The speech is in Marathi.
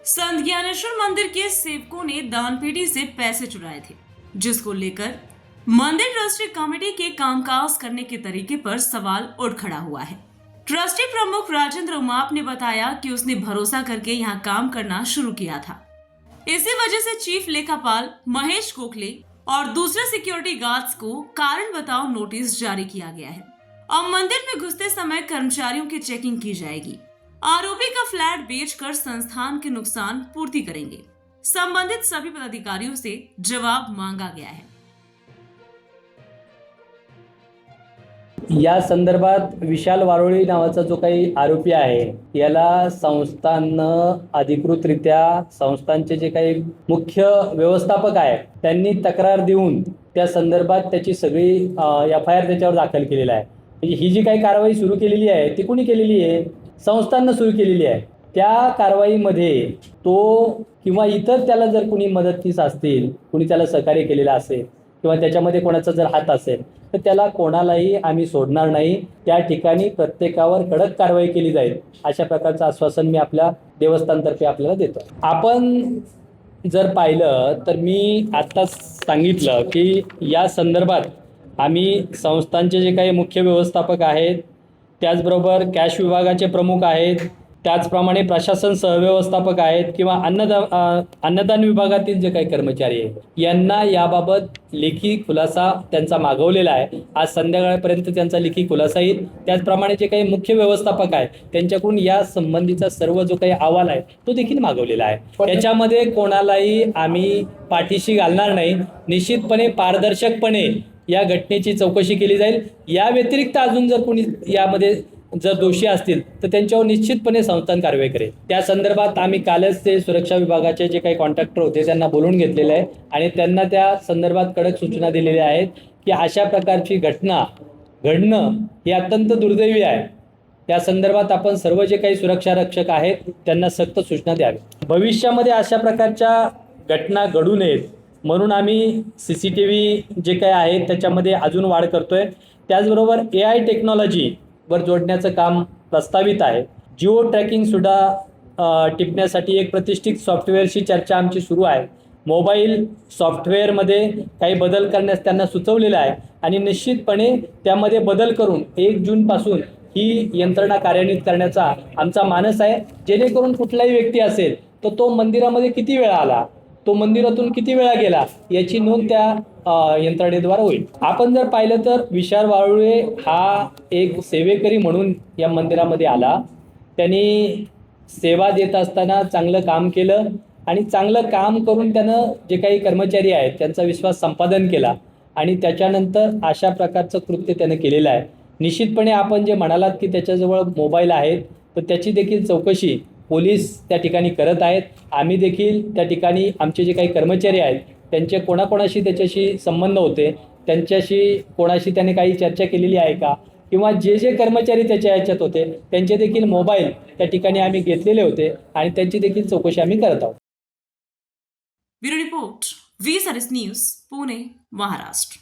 संत ज्ञानेश्वर मंदिर के सेवकों ने दानपेटी से पैसे चुराए थे, जिसको लेकर मंदिर ट्रस्टी कमेटी के कामकाज करने के तरीके पर सवाल उठ खड़ा हुआ है। ट्रस्टी प्रमुख राजेंद्र उमाप ने बताया कि उसने भरोसा करके यहां काम करना शुरू किया था। इसी वजह से चीफ लेखापाल महेश गोखले और दूसरे सिक्योरिटी गार्ड्स को कारण बताओ नोटिस जारी किया गया है। अब मंदिर में घुसते समय कर्मचारियों की चेकिंग की जाएगी। आरोपी का फ्लैट बेचकर संस्थान के नुकसान पूर्ति करेंगे। संबंधित सभी पदाधिकारियों से जवाब मांगा गया है। या संदर्भात विशाल वारोळी नावाचा जो काही आरोपी आहे याला संस्थांनं अधिकृतरित्या संस्थांचे जे काही मुख्य व्यवस्थापक आहेत त्यांनी तक्रार देऊन त्या संदर्भात त्याची सगळी FIR त्याच्यावर दाखल केलेला आहे। म्हणजे ही जी काही कारवाई सुरू केलेली आहे ती कोणी केलेली आहे? संस्थांनं सुरू केलेली आहे। त्या कारवाईमध्ये तो किंवा इतर त्याला जर कोणी मदतनीस असतील, कोणी त्याला सहकार्य केलेलं असेल किंवा त्याच्यामध्ये कोणाचा जर हात असेल तर त्याला कोणालाही आम्ही सोडणार नाही। त्या ठिकाणी प्रत्येकावर कडक कारवाई केली जाईल अशा प्रकारचं आश्वासन मी आपल्या देवस्थानतर्फे आपल्याला देतो। आपण जर पाहिलं तर मी आत्ताच सांगितलं की या संदर्भात आम्ही संस्थांचे जे काही मुख्य व्यवस्थापक आहेत, त्याचबरोबर कॅश विभागाचे प्रमुख आहेत, त्याचप्रमाणे प्रशासन सहव्यवस्थापक आहेत किंवा अन्नदान विभागातील जे काही कर्मचारी आहेत यांना याबाबत लेखी खुलासा त्यांचा मागवलेला आहे। आज संध्याकाळपर्यंत त्यांचा लेखी खुलासा येईल। त्याचप्रमाणे जे काही मुख्य व्यवस्थापक आहेत त्यांच्याकडून या संबंधीचा सर्व जो काही अहवाल आहे तो देखील मागवलेला आहे। त्याच्यामध्ये कोणालाही आम्ही पाठीशी घालणार नाही। निश्चितपणे पारदर्शकपणे या घटनेची चौकशी केली जाईल। या व्यतिरिक्त अजून जर कोणी यामध्ये जर दोषी असतील तर त्यांच्यावर निश्चितपणे संस्थान कारवाई करेल। त्या संदर्भात आम्ही कालच ते सुरक्षा विभागाचे जे काही कॉन्ट्रॅक्टर होते त्यांना बोलून घेतलेले आहे आणि त्यांना त्या संदर्भात कडक सूचना दिलेल्या आहेत की अशा प्रकारची घटना घडणं हे अत्यंत दुर्दैवी आहे। त्या संदर्भात आपण सर्व जे काही सुरक्षा रक्षक आहेत त्यांना सक्त सूचना द्यावी। भविष्यामध्ये अशा प्रकारच्या घटना घडू नयेत म्हणून आम्ही CCTV जे काही आहे त्याच्यामध्ये अजून वाढ करतोय। त्याचबरोबर AI टेक्नॉलॉजी वर जोडण्याचं काम प्रस्तावित आहे। जिओ ट्रॅकिंग सुद्धा टिपण्यासाठी एक प्रतिष्ठित सॉफ्टवेअरशी चर्चा आमची सुरू आहे। मोबाईल सॉफ्टवेअरमध्ये काही बदल करण्यास त्यांना सुचवलेलं आहे आणि निश्चितपणे त्यामध्ये बदल करून 1 जूनपासून ही यंत्रणा कार्यान्वित करण्याचा आमचा मानस आहे। जेणेकरून कुठलाही व्यक्ती असेल तर तो मंदिरामध्ये किती वेळा आला, तो मंदिरातून किती वेळा गेला याची नोंद त्या यंत्रणेद्वारे होईल। आपण जर पाहिलं तर विशाल वारुळे हा एक सेवेकरी म्हणून या मंदिरामध्ये आला। त्यांनी सेवा देत असताना चांगलं काम केलं आणि चांगलं काम करून त्यानं जे काही कर्मचारी आहेत त्यांचा विश्वास संपादन केला आणि त्याच्यानंतर अशा प्रकारचं कृत्य त्यानं केलेलं आहे। निश्चितपणे आपण जे म्हणालात की त्याच्याजवळ मोबाईल आहेत तर त्याची देखील चौकशी पोलीस त्या ठिकाणी करत आहेत। आम्ही देखील त्या ठिकाणी आमचे जे काही कर्मचारी आहेत त्यांचे कोणाकोणाशी त्याच्याशी संबंध होते, त्यांच्याशी कोणाशी त्याने काही चर्चा केलेली आहे का किंवा जे कर्मचारी त्याच्या ह्याच्यात होते त्यांचे देखील मोबाईल त्या ठिकाणी आम्ही घेतलेले होते आणि त्यांची देखील चौकशी आम्ही करत आहोत। Bureau report, V-Service news, Pune, Maharashtra.